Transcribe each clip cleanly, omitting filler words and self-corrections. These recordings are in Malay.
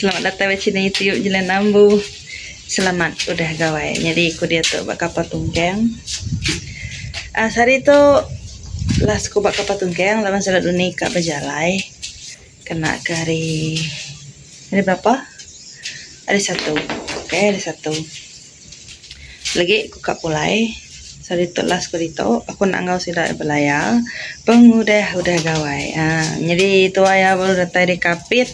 Selamat datang di channel YouTube Jalan Nambu. Selamat udah gawai. Jadi aku dia tu bak kapal tungkeng. Hari tu las ku bak kapal tungkeng lawan salat dunia kak berjalai. Kena ke hari berapa? Hari satu. Oke, hari satu. Lagi aku kak pulai. Hari tu las ku dito aku nak ngau sidak belayar. Pengudah udah gawai. Jadi tu ayah baru datang di kapit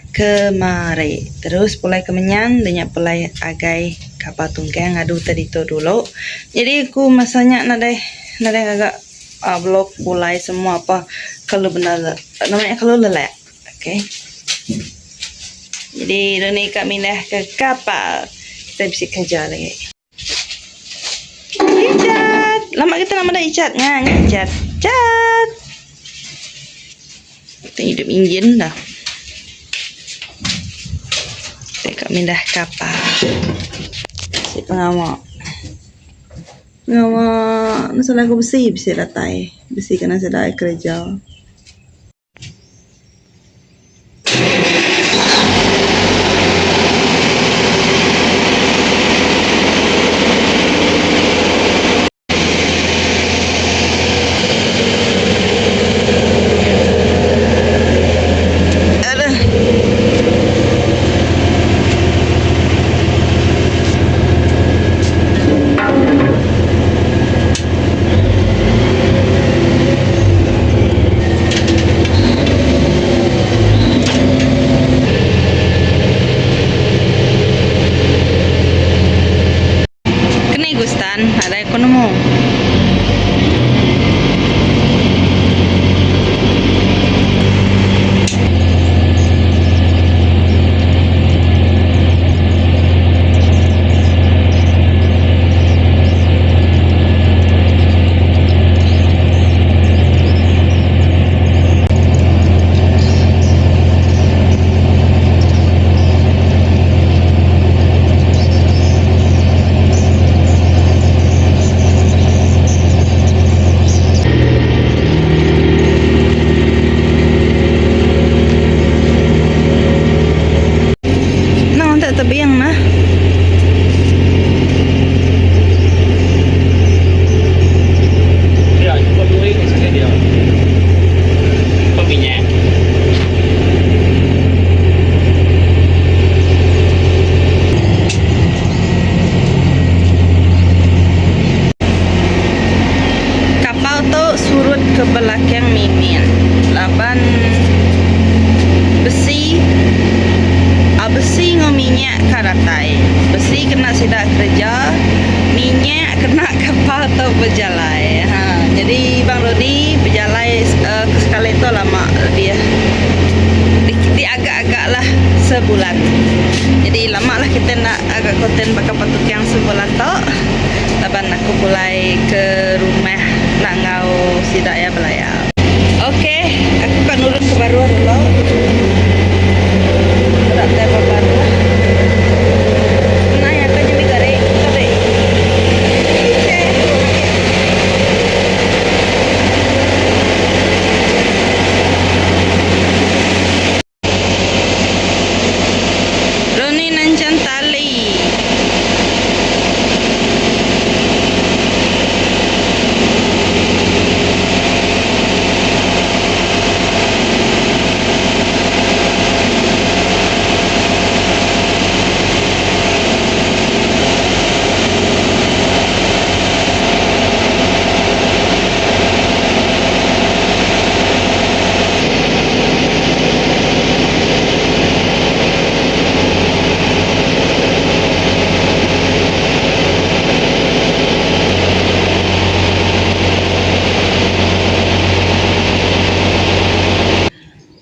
kemari terus pulai kemenyan banyak pulai agai kapal tungkeng ngadu tadi tu dulu. Jadi aku masanya nadai agak blok pulai semua apa kalau benar namanya kalau lelak. Oke. Jadi ini kami dah ke kapal. Kita bisa kerja lagi. Icat. Lama kita nama dah icat. Icat. Cat. Kita hidup injin dah. Kak mindah kapal si pengawak masalah aku besi datai besi kena sedai kerja. Gustan, ada ekonomo. Tapi yang nah ya coba dulu ini saja dia peminyak kapal tuh surut ke belakang mimin laban besi minyak karatai besi kena sidak kerja minyak kena kapal tu berjalai. Jadi Bang Rodi berjalai ke sekali tu lama dia di agak-agak lah sebulan. Jadi lama lah kita nak agak konten bakal patut yang sebulan tu. Laban aku mulai ke rumah nak ngau sidak ya belayar. Okey, aku kan urut ke baru dulu. Tak ada baru.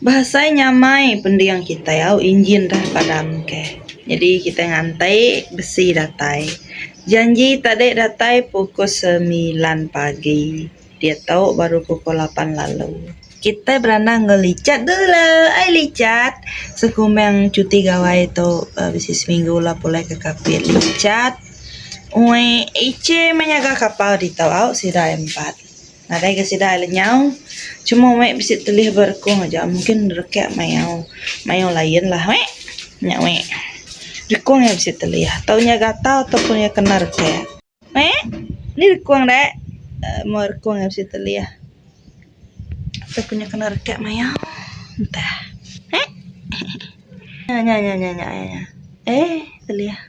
Bahasa nyamai pendiang kita ya injin dah padam ke. Jadi kita ngantai besi datai. Janji tadi datai pukul 9 pagi. Dia tahu baru pukul 8 lalu. Kita berenang ngelicat dulu. Licat. Sekumang cuti gawai tu besi seminggu lah pulai ke kapit licat. Ice menjaga kapal di tahu sida 4. Nadai ke sida lenyau. Cuma mek bisa telih berkong aja mungkin rekek mayau lain lah mek. Nyawe. Rikuang ya bisa terlihat. Taunya gatal ataupun ya kena reket. Ini rikuang dek. Mau rikuang ya bisa terlihat. Ataupun ya kena reket maya. Entah. Nya. Terlihat.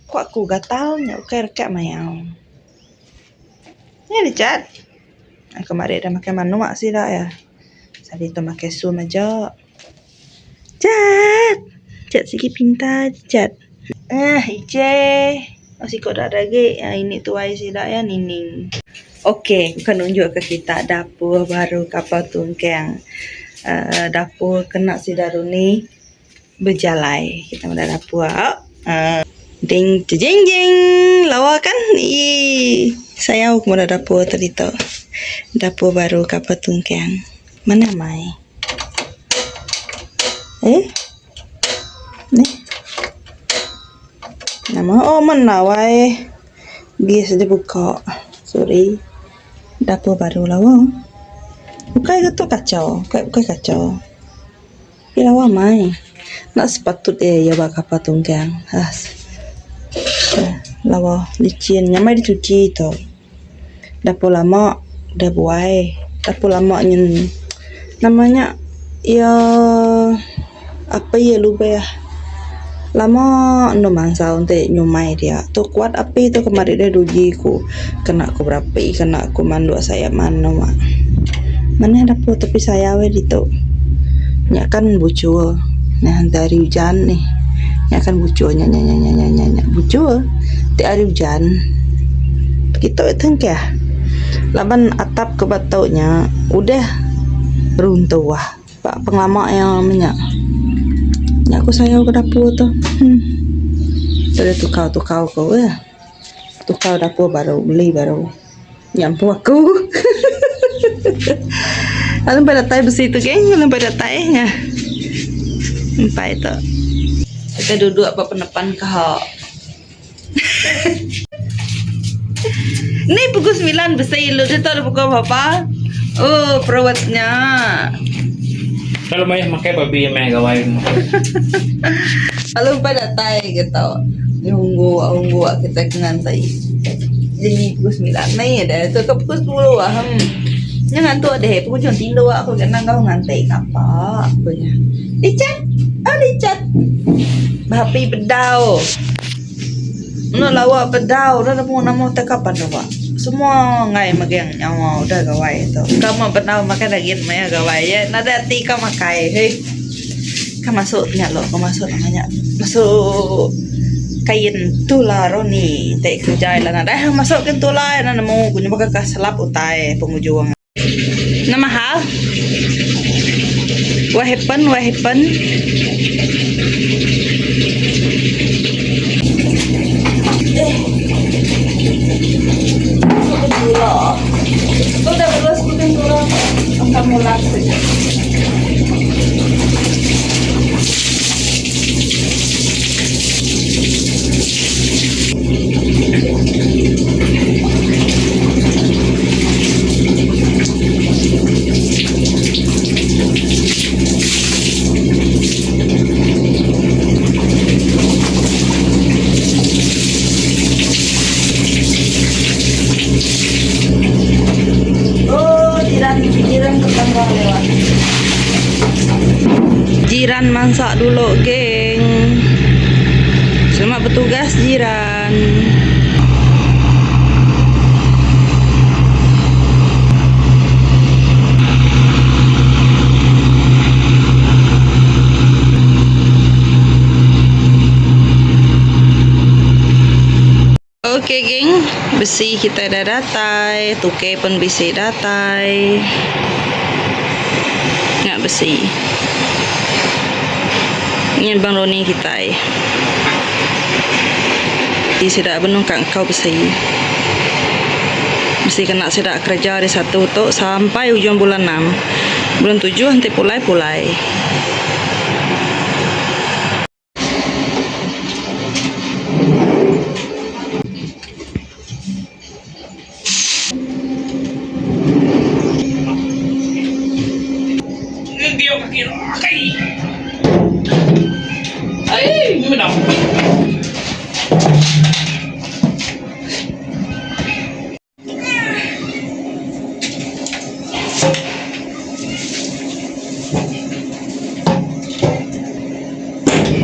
Kok aku gatalnya oke reket maya. Ini dicat. Kemarin ada makan manu mak sih dah ya. Tadi tu makan sum aja. Cat sikit pintar cat. Ice. Masih kau dah lagi. Ini tu ai sih dah ya nining. Okey, aku akan tunjuk ke kita dapur baru kapal tungkeng. Dapur kena si daru ni berjalai. Kita ada dapur. Ding jeng jeng. Lawa kan? Saya aku ada dapur tadi tu. Dapur baru kapal tungkeng. Mana mai? Nih. Nama mana wai? Biasa dia buka. Sorry. Dapur baru lawa. Bukai ke tu kacau. Bukai kacau. Tapi lawa mai. Nak sepatut ya bakal patunggang. Lawa licin. Nyamai dicuci tu. Dapur lama dah buai. Dapur lama nyen namanya ya apa ya lupa ya. Lama no mangsa untuk nyumai dia. Tu kuat api tu kemarin dia duji ku. Kena ku berapi, kena ku mandu saya mana mak. Mana dapur tapi saya we itu. Nyak kan bucul. Nah dari hujan nih. Nyak kan bucul nya bucul. Di hari hujan. Begitu itu ya. Laban atap ke bataunya udah runtuh wah. Pak penglama yang minyak. Ya aku sayang ke dapur tu. Sudah tukau kau ya. Tukau dapur baru beli baru. Nyampu aku. Lalu pada tay besi tu geng, lalu pada taynya. Empat itu. Kita duduk apa penepan kau. Ini pukul 9 besi lu dia tahu pukul berapa? Oh, perawatnya. Kalau mau makai babi yang main gawai. Kalau pada tay gitu. Unggu kita ngantai. Jadi pukul 9 nih ada tu ke pukul 10 ah. Jangan tu ada pukul jam 3 aku kena kau ngantai apa punya. Dicat. Bapi bedau. Mana lawa bedau dah mau nama tak kapan dah. Semua ngai magang nyawa udah gawai itu. Kamu bedau makan daging maya gawai ya. Nada ti kamu makai. Hei. Kamu masuknya lo, kamu masuk namanya. Masuk kain tular ni tak kerja lah nada masukkan tular nana mau punya bakal kaselap utai pengujuang. Nama hal? What happen? Udah belas kuting dulu. Angkat mulat saja. Jiran masak dulu geng. Selamat bertugas jiran. Oke geng, besi kita dah datai, tukai pun besi datai. Nggak besi. Ini Bang Roni kita Sidak benungkang kau besi. Mesti kena sidak kerja hari 1 tu sampai ujung bulan 6. Bulan 7 nanti pulai. Ini dah.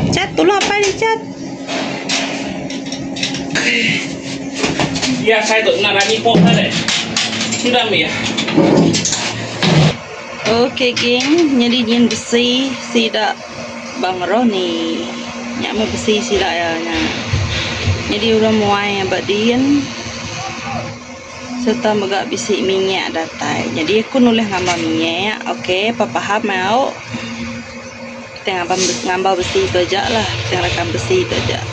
Cat, tolong apa ni Cat? Ya saya tu nak rani pok dah. Sudah mi ya. Okey geng, jadi jin besi sida bang Roni. Nyak me besi sida ya nya. Jadi udah muai abad dian. Serta megak bisi minyak datai. Jadi aku nulis gambar minyak. Okey, apa paham mau? Kita ngambau besi itu aja lah. Kita rekam besi itu aja.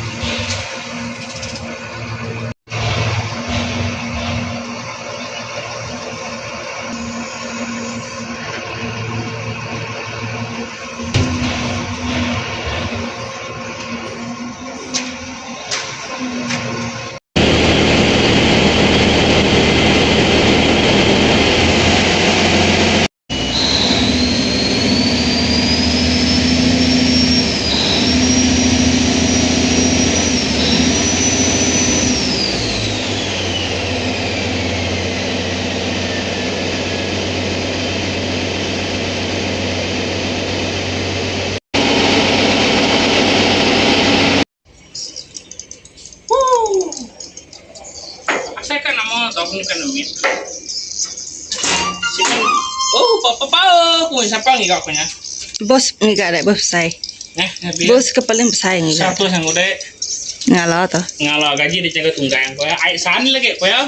Saya kan nama tahu kan namanya. Oh, papa aku siapa ngi kau punya? Bos enggak ada bos besar. Nabi. Bos kepaling besar enggak. Satu sang udah Ngalah tu. ngalah gaji dijaga tunggang kau ya. Ai san lagi kau ya.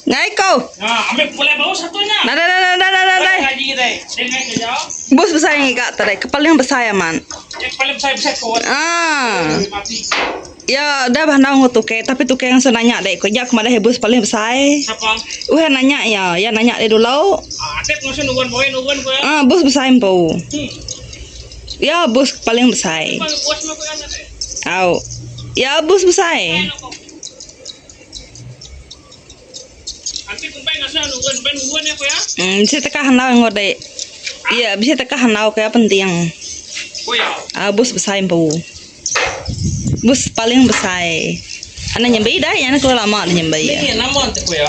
Ngai kau. Nah, ambil boleh bawa satunya. Dah. Gaji kita. Dengan kerja. Bos besar enggak tadi. Kepaling besar ya man. Yang paling besar kau. Ah. Mati. Ya, dah bandang tuke, tapi tuke yang senanya dek, kau jak kemana hebus paling besar. Siapa? Nanya ya nanya deh dulu. Atek masuk nuan kau ya. Ah, bos besar empu. Ya, bos paling besar. Buat semua kau ada. Au. Ya, bos besar. Nanti kumpai ngasih nuan ya kau ya. Bisa teka hanau ngode. Iya, bisa teka hanau kayak penting. Kau ya. Ah, bos besar empu. Bus paling besar. Anak nyambai dah, anak keluar lama ada nyambai ya. Ini nama tu kau ya.